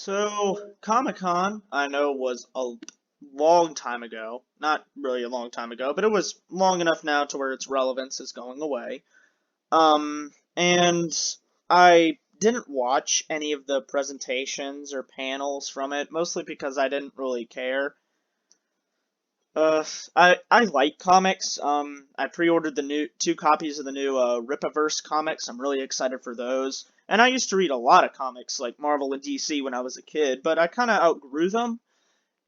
So, Comic-Con, I know, was a long time ago. Not really a long time ago, but it was long enough now to where its relevance is going away. And I didn't watch any of the presentations or panels from it, mostly because I didn't really care. Uh, I like comics. I pre-ordered the new two copies of the new Rippaverse comics. I'm really excited for those. And I used to read a lot of comics like Marvel and DC when I was a kid, but I kind of outgrew them.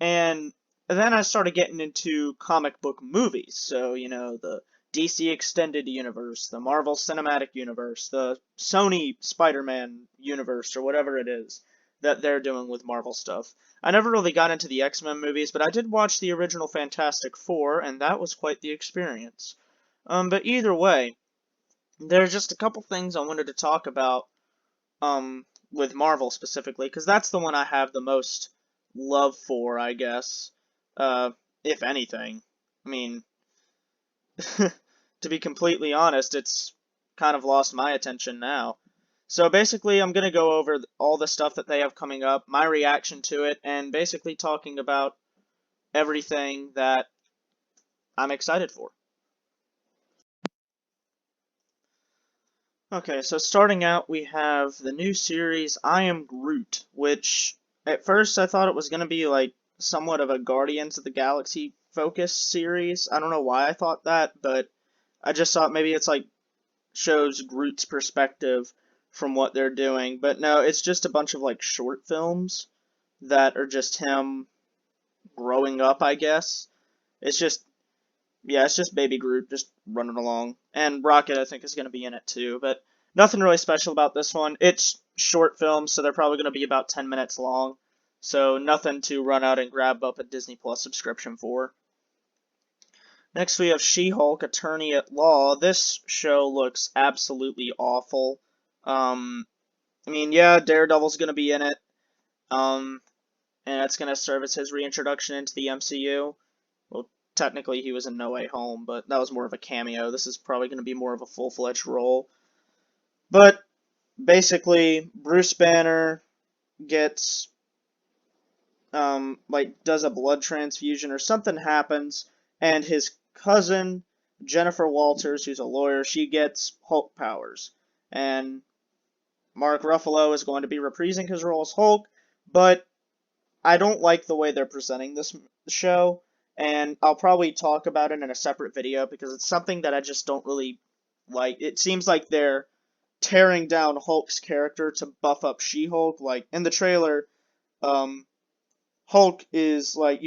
And then I started getting into comic book movies. So, the DC Extended Universe, the Marvel Cinematic Universe, the Sony Spider-Man universe, or whatever it is that they're doing with Marvel stuff. I never really got into the X-Men movies, but I did watch the original Fantastic Four, and that was quite the experience. But either way, there's just a couple things I wanted to talk about with Marvel specifically, because that's the one I have the most love for, I guess. Uh, if anything. I mean, to be completely honest, it's kind of lost my attention now. So basically, I'm going to go over all the stuff that they have coming up, my reaction to it, and basically talking about everything that I'm excited for. Okay, so starting out, we have the new series, I Am Groot, which at first I thought it was going to be like somewhat of a Guardians of the Galaxy focused series. I don't know why I thought that, but I just thought maybe it's like shows Groot's perspective from what they're doing. But no, it's just a bunch of like short films that are just him growing up, I guess. It's just, yeah, it's just Baby Groot just running along. And Rocket, I think, is going to be in it too. But nothing really special about this one. It's short films, so they're probably going to be about 10 minutes long. So nothing to run out and grab up a Disney Plus subscription for. Next, we have She-Hulk, Attorney at Law. This show looks absolutely awful. I mean, yeah, Daredevil's going to be in it, and it's going to serve as his reintroduction into the MCU. Well, technically, he was in No Way Home, but that was more of a cameo. This is probably going to be more of a full-fledged role. But basically, Bruce Banner gets, does a blood transfusion or something happens, and his cousin, Jennifer Walters, who's a lawyer, she gets Hulk powers. And Mark Ruffalo is going to be reprising his role as Hulk, but I don't like the way they're presenting this show, and I'll probably talk about it in a separate video because it's something that I just don't really like. It seems like they're tearing down Hulk's character to buff up She-Hulk. Like, in the trailer, Hulk is like,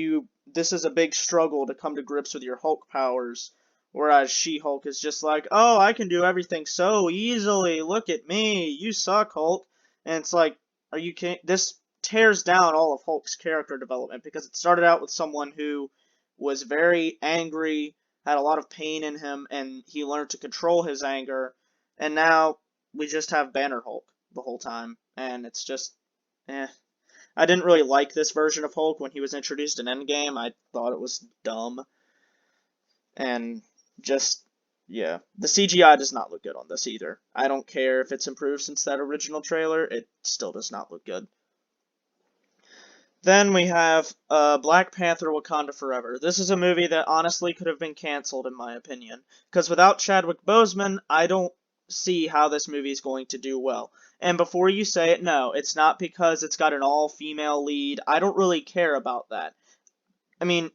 this is a big struggle to come to grips with your Hulk powers, whereas She-Hulk is just like, oh, I can do everything so easily, look at me, you suck, Hulk. And it's like, are you kidding? This tears down all of Hulk's character development, because it started out with someone who was very angry, had a lot of pain in him, and he learned to control his anger, and now we just have Banner Hulk the whole time, and it's just, eh. I didn't really like this version of Hulk when he was introduced in Endgame. I thought it was dumb. And just, yeah. The CGI does not look good on this either. I don't care if it's improved since that original trailer. It still does not look good. Then we have Black Panther Wakanda Forever. This is a movie that honestly could have been canceled, in my opinion. Because without Chadwick Boseman, I don't see how this movie is going to do well. And before you say it, no, it's not because it's got an all-female lead. I don't really care about that. I mean,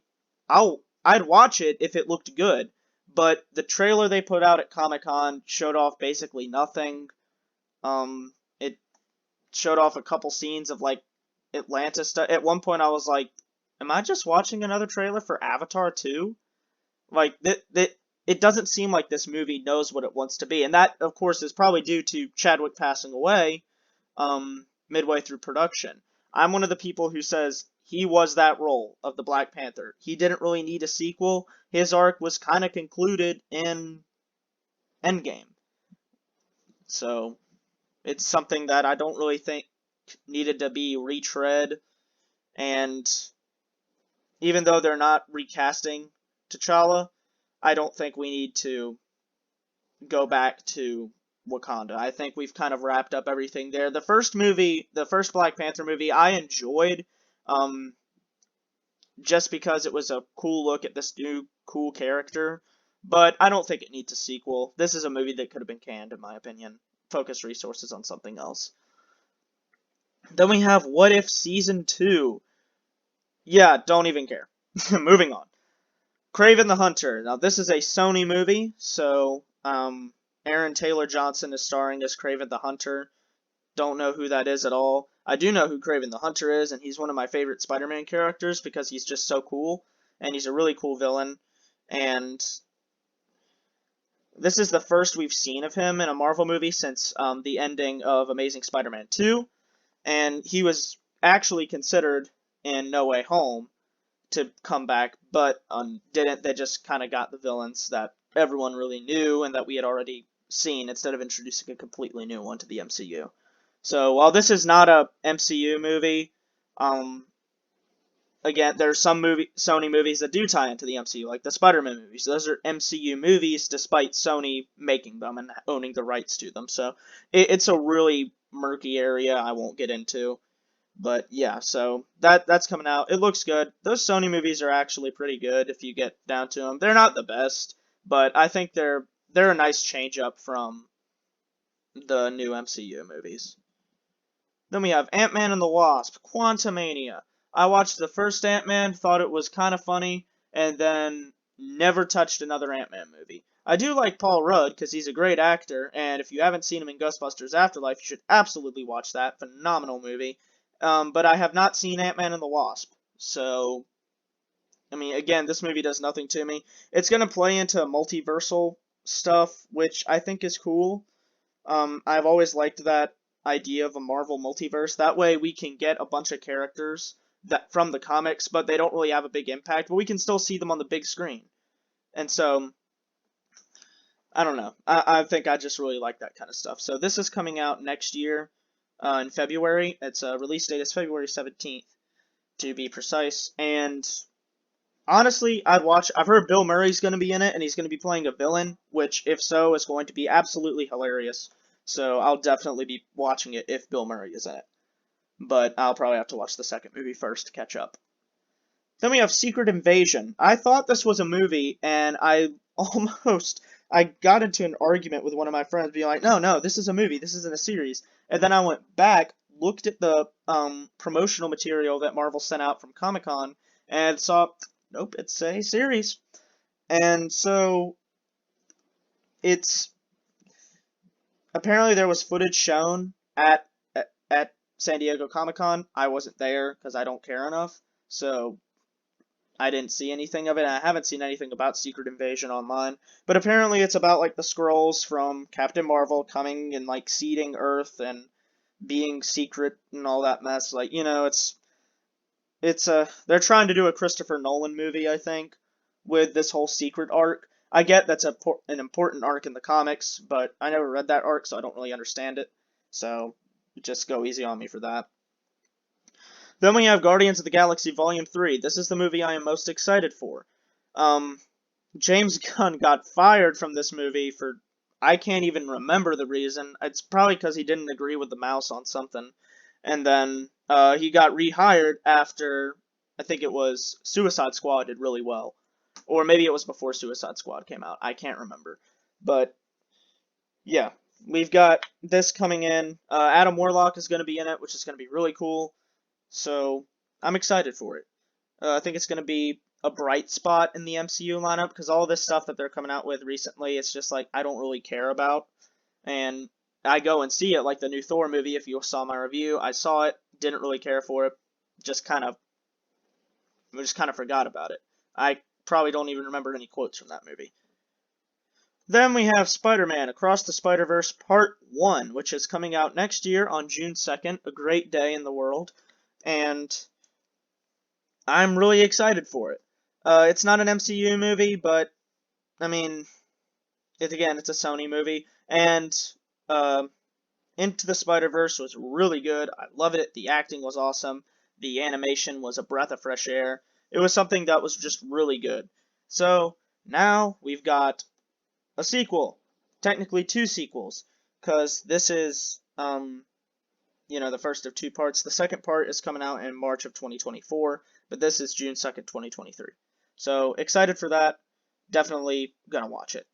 I'd watch it if it looked good, but the trailer they put out at Comic-Con showed off basically nothing. It showed off a couple scenes of like Atlantis stuff. At one point I was like, am I just watching another trailer for Avatar 2? Like, it doesn't seem like this movie knows what it wants to be. And that, of course, is probably due to Chadwick passing away midway through production. I'm one of the people who says he was that role of the Black Panther. He didn't really need a sequel. His arc was kind of concluded in Endgame. So, it's something that I don't really think needed to be retread. And even though they're not recasting T'Challa, I don't think we need to go back to Wakanda. I think we've kind of wrapped up everything there. The first movie, the first Black Panther movie, I enjoyed, just because it was a cool look at this new cool character, but I don't think it needs a sequel. This is a movie that could have been canned, in my opinion. Focus resources on something else. Then we have What If Season 2. Yeah, don't even care. Moving on. Craven the Hunter. Now, this is a Sony movie, so, Aaron Taylor Johnson is starring as Craven the Hunter. Don't know who that is at all. I do know who Craven the Hunter is, and he's one of my favorite Spider-Man characters because he's just so cool, and he's a really cool villain, and this is the first we've seen of him in a Marvel movie since the ending of Amazing Spider-Man 2, and he was actually considered in No Way Home to come back, but didn't. They just kind of got the villains that everyone really knew and that we had already seen instead of introducing a completely new one to the MCU. So while this is not a MCU movie, again, there's some Sony movies that do tie into the MCU, like the Spider-Man movies. Those are MCU movies despite Sony making them and owning the rights to them. So it's a really murky area I won't get into. But yeah, so that's coming out. It looks good. Those Sony movies are actually pretty good if you get down to them. They're not the best, but I think they're a nice change up from the new MCU movies. Then we have Ant-Man and the Wasp, Quantumania. I watched the first Ant-Man, thought it was kind of funny, and then never touched another Ant-Man movie. I do like Paul Rudd because he's a great actor, and if you haven't seen him in Ghostbusters Afterlife, you should absolutely watch that. Phenomenal movie. But I have not seen Ant-Man and the Wasp. So, I mean, again, this movie does nothing to me. It's going to play into multiversal stuff, which I think is cool. I've always liked that idea of a Marvel multiverse. That way we can get a bunch of characters that from the comics, but they don't really have a big impact, but we can still see them on the big screen. And so, I don't know. I think I just really like that kind of stuff. So this is coming out next year. In February. Its release date is February 17th, to be precise. And honestly, I've heard Bill Murray's going to be in it, and he's going to be playing a villain, which, if so, is going to be absolutely hilarious. So I'll definitely be watching it if Bill Murray is in it. But I'll probably have to watch the second movie first to catch up. Then we have Secret Invasion. I thought this was a movie, and I got into an argument with one of my friends, being like, no, this is a movie, this isn't a series. And then I went back, looked at the promotional material that Marvel sent out from Comic-Con, and saw, nope, it's a series. And so, apparently there was footage shown at San Diego Comic-Con. I wasn't there, because I don't care enough, so I didn't see anything of it, and I haven't seen anything about Secret Invasion online. But apparently it's about, like, the Skrulls from Captain Marvel coming and, like, seeding Earth and being secret and all that mess. Like, you know, they're trying to do a Christopher Nolan movie, I think, with this whole secret arc. I get that's an important arc in the comics, but I never read that arc, so I don't really understand it. So, just go easy on me for that. Then we have Guardians of the Galaxy Volume 3. This is the movie I am most excited for. James Gunn got fired from this movie for, I can't even remember the reason. It's probably because he didn't agree with the mouse on something. And then he got rehired after, I think it was Suicide Squad did really well. Or maybe it was before Suicide Squad came out. I can't remember. But, yeah. We've got this coming in. Adam Warlock is going to be in it, which is going to be really cool. So, I'm excited for it. I think it's going to be a bright spot in the MCU lineup, because all this stuff that they're coming out with recently, it's just like, I don't really care about. And I go and see it, like the new Thor movie. If you saw my review, I saw it, didn't really care for it, just kind of forgot about it. I probably don't even remember any quotes from that movie. Then we have Spider-Man Across the Spider-Verse Part 1, which is coming out next year on June 2nd, a great day in the world. And I'm really excited for it. It's not an MCU movie, but, I mean, it's a Sony movie. And Into the Spider-Verse was really good. I love it. The acting was awesome. The animation was a breath of fresh air. It was something that was just really good. So, now we've got a sequel. Technically 2 sequels. because this is, the first of two parts. The second part is coming out in March of 2024, but this is June 2nd, 2023. So, excited for that. Definitely gonna watch it.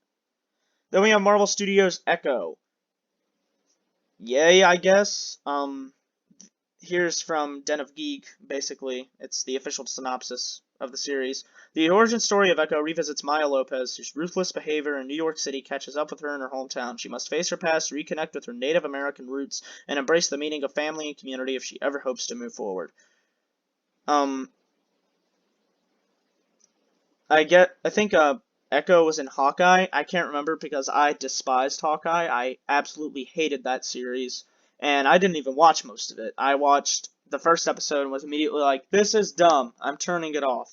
Then we have Marvel Studios' Echo. Yay, I guess. Here's from Den of Geek, basically. It's the official synopsis of the series. The origin story of Echo revisits Maya Lopez, whose ruthless behavior in New York City catches up with her in her hometown. She must face her past, reconnect with her Native American roots, and embrace the meaning of family and community if she ever hopes to move forward. I think Echo was in Hawkeye. I can't remember because I despised Hawkeye. I absolutely hated that series, and I didn't even watch most of it. I watched the first episode and was immediately like, this is dumb. I'm turning it off.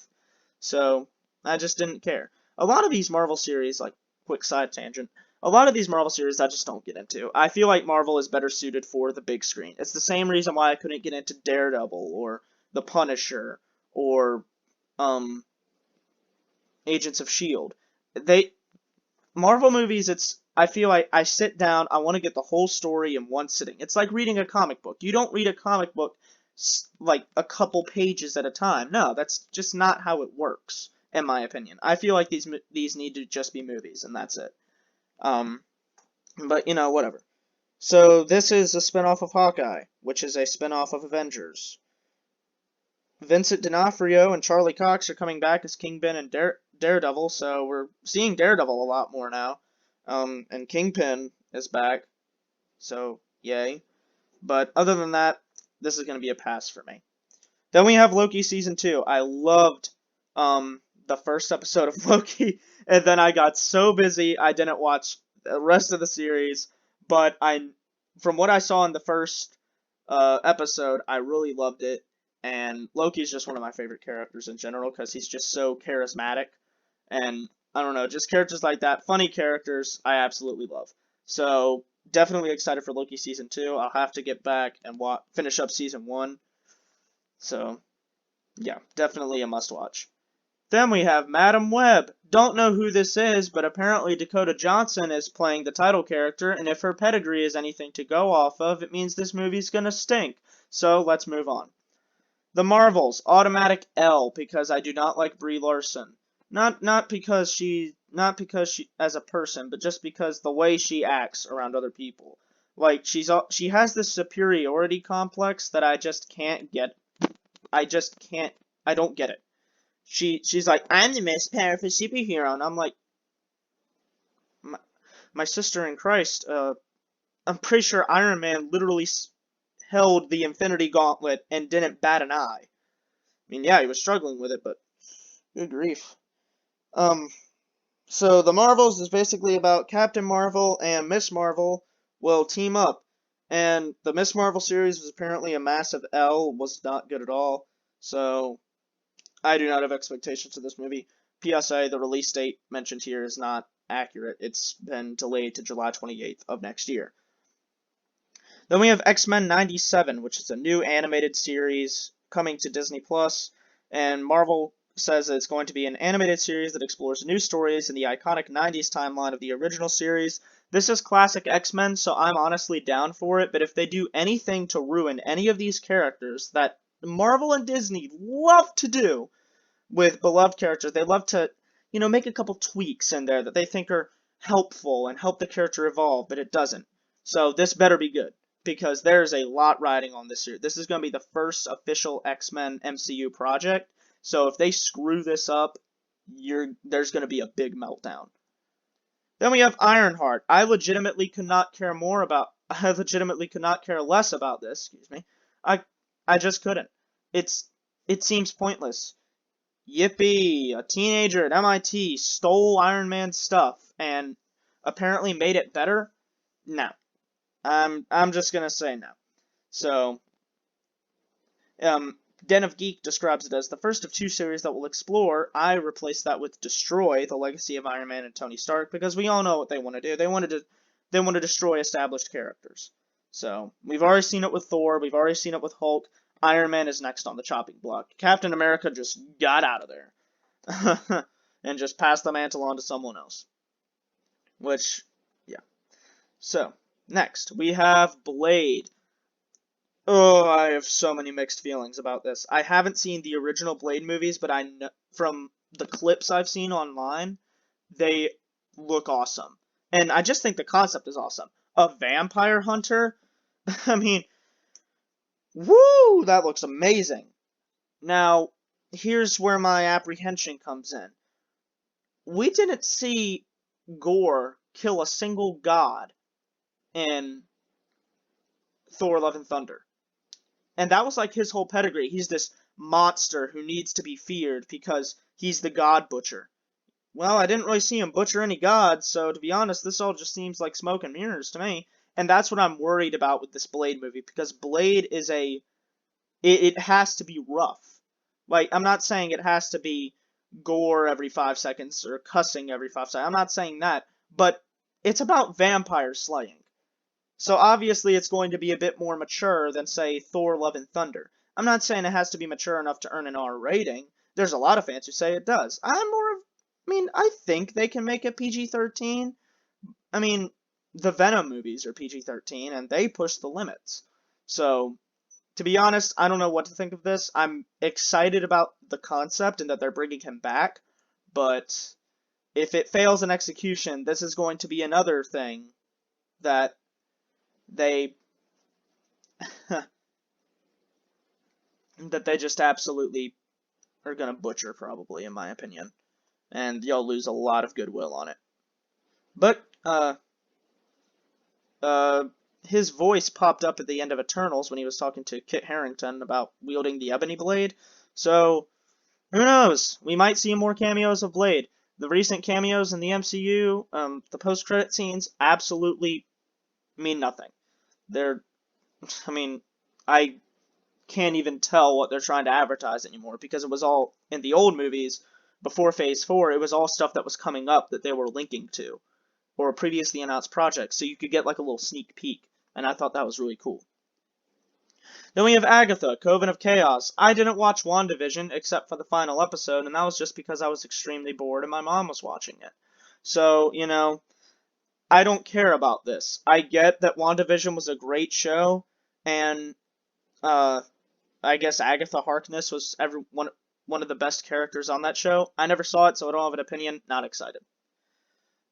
So, I just didn't care. A lot of these Marvel series, like, quick side tangent, a lot of these Marvel series I just don't get into. I feel like Marvel is better suited for the big screen. It's the same reason why I couldn't get into Daredevil, or The Punisher, or, Agents of S.H.I.E.L.D. Marvel movies, I feel like I sit down, I want to get the whole story in one sitting. It's like reading a comic book. You don't read a comic book like a couple pages at a time. No, that's just not how it works, in my opinion. I feel like these need to just be movies, and that's it. But, whatever. So, this is a spinoff of Hawkeye, which is a spinoff of Avengers. Vincent D'Onofrio and Charlie Cox are coming back as Kingpin and Daredevil, so we're seeing Daredevil a lot more now. And Kingpin is back, so yay. But other than that, this is going to be a pass for me. Then we have Loki Season 2. I loved the first episode of Loki, and then I got so busy I didn't watch the rest of the series, but from what I saw in the first episode, I really loved it. And Loki's just one of my favorite characters in general because he's just so charismatic. And I don't know, just characters like that, funny characters, I absolutely love. So definitely excited for Loki Season 2. I'll have to get back and finish up Season 1. So yeah, definitely a must watch. Then we have Madam Webb. Don't know who this is, but apparently Dakota Johnson is playing the title character, and if her pedigree is anything to go off of, it means this movie's gonna stink. So let's move on. The Marvels, automatic L, because I do not like Brie Larson. Not because she as a person, but just because the way she acts around other people. Like she has this superiority complex that I just can't get. I don't get it. She's like, I'm the most powerful superhero, and I'm like, my sister in Christ. I'm pretty sure Iron Man literally held the Infinity Gauntlet and didn't bat an eye. I mean, yeah, he was struggling with it, but good grief. So the Marvels is basically about Captain Marvel and Miss Marvel will team up. And the Miss Marvel series was apparently a massive L, was not good at all. So I do not have expectations for this movie. PSA, the release date mentioned here is not accurate. It's been delayed to July 28th of next year. Then we have XMen 97, which is a new animated series coming to Disney+, and Marvel says it's going to be an animated series that explores new stories in the iconic 90s timeline of the original series. This is classic X-Men, so I'm honestly down for it, but if they do anything to ruin any of these characters that Marvel and Disney love to do with beloved characters, they love to, make a couple tweaks in there that they think are helpful and help the character evolve, but it doesn't. So this better be good, because there's a lot riding on this year. This is going to be the first official X-Men MCU project, so if they screw this up, there's going to be a big meltdown. Then we have Ironheart. I legitimately could not care less about this, excuse me. I just couldn't. It seems pointless. Yippee! A teenager at MIT stole Iron Man's stuff and apparently made it better? No. I'm just gonna say no. So, Den of Geek describes it as the first of two series that will explore. I replaced that with Destroy, the legacy of Iron Man and Tony Stark, because we all know what they want to do. They want to destroy established characters. So, we've already seen it with Thor, we've already seen it with Hulk. Iron Man is next on the chopping block. Captain America just got out of there. And just passed the mantle on to someone else. Which, yeah. So, Next, we have Blade. Oh, I have so many mixed feelings about this. I haven't seen the original Blade movies, but I know from the clips I've seen online, they look awesome. And I just think the concept is awesome. A vampire hunter? I mean, woo, that looks amazing. Now, here's where my apprehension comes in. We didn't see Gore kill a single god in Thor Love and Thunder. And that was like his whole pedigree. He's this monster who needs to be feared because he's the god butcher. Well, I didn't really see him butcher any gods, so to be honest, this all just seems like smoke and mirrors to me. And that's what I'm worried about with this Blade movie, because Blade is it has to be rough. Like, I'm not saying it has to be gore every 5 seconds or cussing every 5 seconds. I'm not saying that, but it's about vampire slaying. So obviously it's going to be a bit more mature than, say, Thor Love and Thunder. I'm not saying it has to be mature enough to earn an R rating. There's a lot of fans who say it does. I think they can make it PG-13. I mean, the Venom movies are PG-13, and they push the limits. So, to be honest, I don't know what to think of this. I'm excited about the concept and that they're bringing him back, but if it fails in execution, this is going to be another thing that they that they just absolutely are gonna butcher, probably, in my opinion. And you'll lose a lot of goodwill on it. But, his voice popped up at the end of Eternals when he was talking to Kit Harington about wielding the Ebony Blade. So, who knows? We might see more cameos of Blade. The recent cameos in the MCU, the post-credit scenes, absolutely mean nothing. I can't even tell what they're trying to advertise anymore, because it was all, in the old movies, before Phase 4, it was all stuff that was coming up that they were linking to, or previously announced projects, so you could get like a little sneak peek, and I thought that was really cool. Then we have Agatha, Coven of Chaos. I didn't watch WandaVision except for the final episode, and that was just because I was extremely bored and my mom was watching it. So, I don't care about this. I get that WandaVision was a great show, and I guess Agatha Harkness was one of the best characters on that show. I never saw it, so I don't have an opinion. Not excited.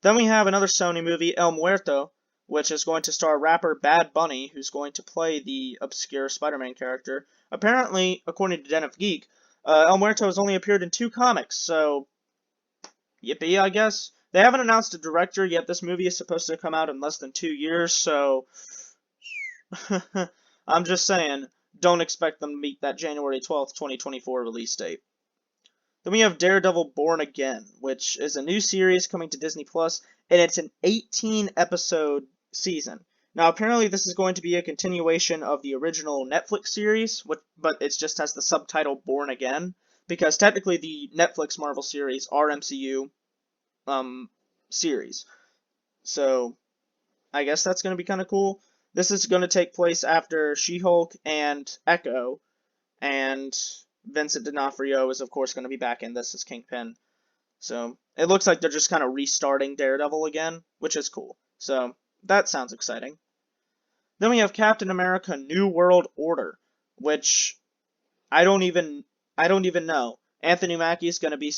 Then we have another Sony movie, El Muerto, which is going to star rapper Bad Bunny, who's going to play the obscure Spider-Man character. Apparently, according to Den of Geek, El Muerto has only appeared in 2 comics, so yippee, I guess. They haven't announced a director yet. This movie is supposed to come out in less than 2 years, so I'm just saying, don't expect them to meet that January 12th, 2024 release date. Then we have Daredevil Born Again, which is a new series coming to Disney+, and it's an 18-episode season. Now, apparently this is going to be a continuation of the original Netflix series, but it just has the subtitle Born Again, because technically the Netflix Marvel series are MCU series. So, I guess that's going to be kind of cool. This is going to take place after She-Hulk and Echo, and Vincent D'Onofrio is, of course, going to be back in this as Kingpin. So, it looks like they're just kind of restarting Daredevil again, which is cool. So, that sounds exciting. Then we have Captain America New World Order, which I don't even know. Anthony Mackie is going to be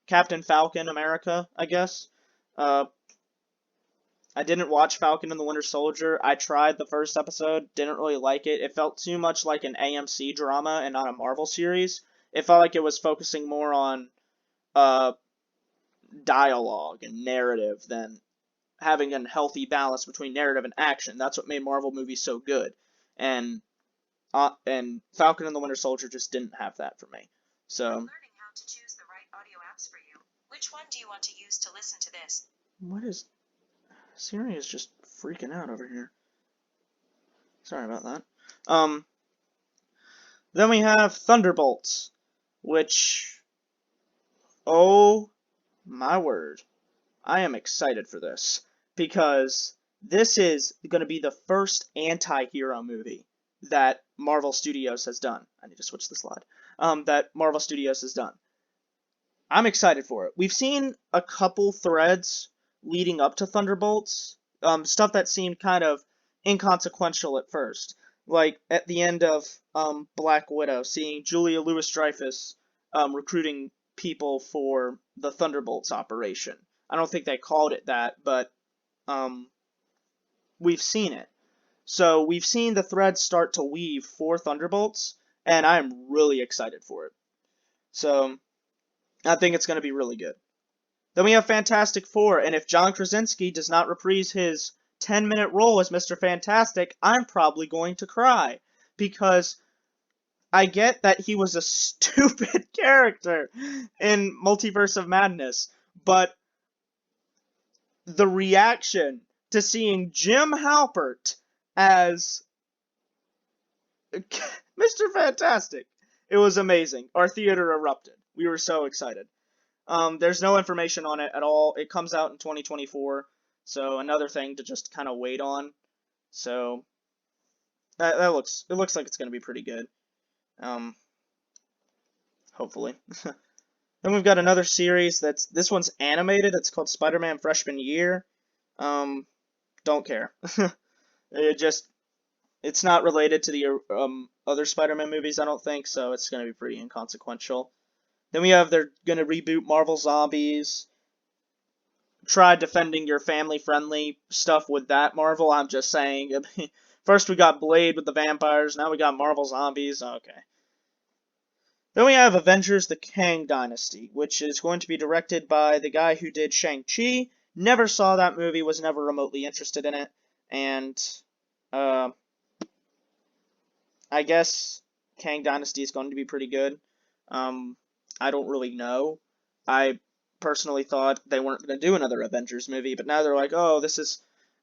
Captain Falcon America, I guess. I didn't watch Falcon and the Winter Soldier. I tried the first episode, didn't really like it. It felt too much like an AMC drama and not a Marvel series. It felt like it was focusing more on dialogue and narrative than having a healthy balance between narrative and action. That's what made Marvel movies so good. And Falcon and the Winter Soldier just didn't have that for me. So, learning how to choose the right audio apps for you. Which one do you want to use to listen to this? What is... Siri is just freaking out over here. Sorry about that. Then we have Thunderbolts, which... Oh my word. I am excited for this, because this is going to be the first anti-hero movie that Marvel Studios has done. I need to switch the slide. That Marvel Studios has done. I'm excited for it. We've seen a couple threads leading up to Thunderbolts, stuff that seemed kind of inconsequential at first. Like at the end of Black Widow, seeing Julia Louis-Dreyfus recruiting people for the Thunderbolts operation. I don't think they called it that, but we've seen it. So we've seen the threads start to weave for Thunderbolts, and I'm really excited for it. So I think it's going to be really good. Then we have Fantastic Four, and if John Krasinski does not reprise his 10-minute role as Mr. Fantastic, I'm probably going to cry. Because I get that he was a stupid character in Multiverse of Madness, but the reaction to seeing Jim Halpert as Mr. Fantastic, it was amazing. Our theater erupted. We were so excited. There's no information on it at all. It comes out in 2024, so another thing to just kind of wait on. So it looks like it's gonna be pretty good. Hopefully. Then we've got another series this one's animated. It's called SpiderMan Freshman Year. Don't care. It's not related to the other Spider-Man movies, I don't think, so it's gonna be pretty inconsequential. Then we have they're gonna reboot Marvel Zombies. Try defending your family-friendly stuff with that, Marvel. I'm just saying. First we got Blade with the vampires, now we got Marvel Zombies. Okay. Then we have Avengers: The Kang Dynasty, which is going to be directed by the guy who did Shang-Chi. Never saw that movie, was never remotely interested in it, and I guess Kang Dynasty is going to be pretty good. I don't really know. I personally thought they weren't going to do another Avengers movie, but now they're like, oh,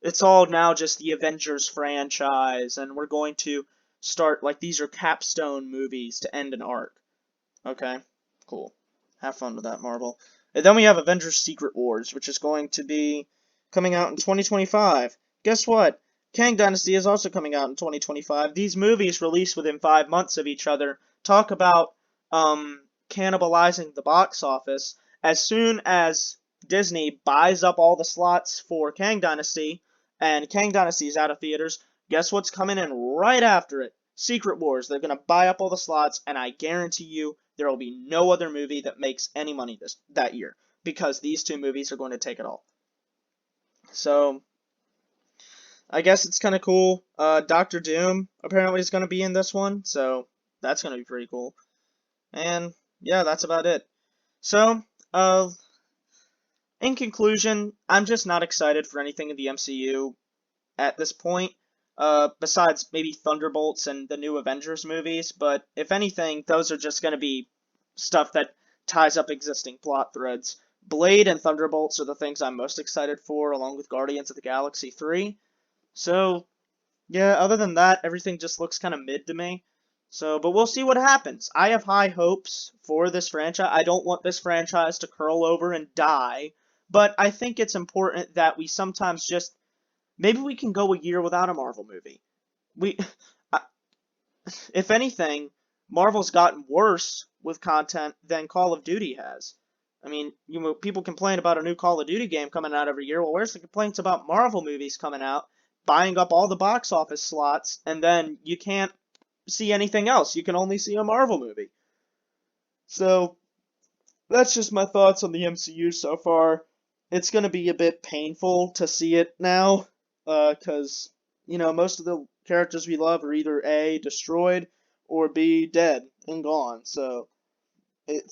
it's all now just the Avengers franchise, and we're going to start, like, these are capstone movies to end an arc. Okay, cool. Have fun with that, Marvel. And then we have Avengers Secret Wars, which is going to be coming out in 2025. Guess what? Kang Dynasty is also coming out in 2025. These movies, released within 5 months of each other, talk about cannibalizing the box office. As soon as Disney buys up all the slots for Kang Dynasty, and Kang Dynasty is out of theaters, guess what's coming in right after it? Secret Wars. They're going to buy up all the slots, and I guarantee you there will be no other movie that makes any money that year, because these two movies are going to take it all. So I guess it's kind of cool. Doctor Doom apparently is going to be in this one, so that's going to be pretty cool. And yeah, that's about it. So, in conclusion, I'm just not excited for anything in the MCU at this point, besides maybe Thunderbolts and the new Avengers movies, but if anything, those are just going to be stuff that ties up existing plot threads. Blade and Thunderbolts are the things I'm most excited for, along with Guardians of the Galaxy 3. So, yeah, other than that, everything just looks kind of mid to me. So, but we'll see what happens. I have high hopes for this franchise. I don't want this franchise to curl over and die, but I think it's important that we sometimes just, maybe we can go a year without a Marvel movie. If anything, Marvel's gotten worse with content than Call of Duty has. I mean, people complain about a new Call of Duty game coming out every year. Well, where's the complaints about Marvel movies coming out, buying up all the box office slots, and then you can't see anything else? You can only see a Marvel movie. So, that's just my thoughts on the MCU so far. It's going to be a bit painful to see it now, because, most of the characters we love are either A, destroyed, or B, dead and gone. So,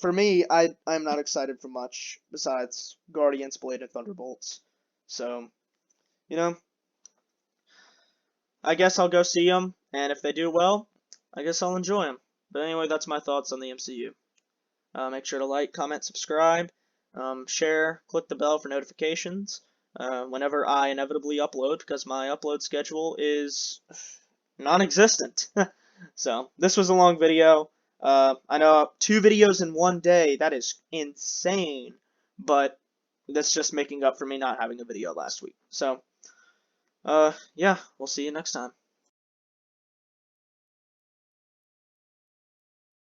for me, I'm not excited for much besides Guardians, Blade, and Thunderbolts. So, I guess I'll go see them, and if they do well, I guess I'll enjoy them. But anyway, that's my thoughts on the MCU. Make sure to like, comment, subscribe, share, click the bell for notifications whenever I inevitably upload, because my upload schedule is non-existent. So, this was a long video. I know 2 videos in one day, that is insane, but that's just making up for me not having a video last week. So, yeah, we'll see you next time.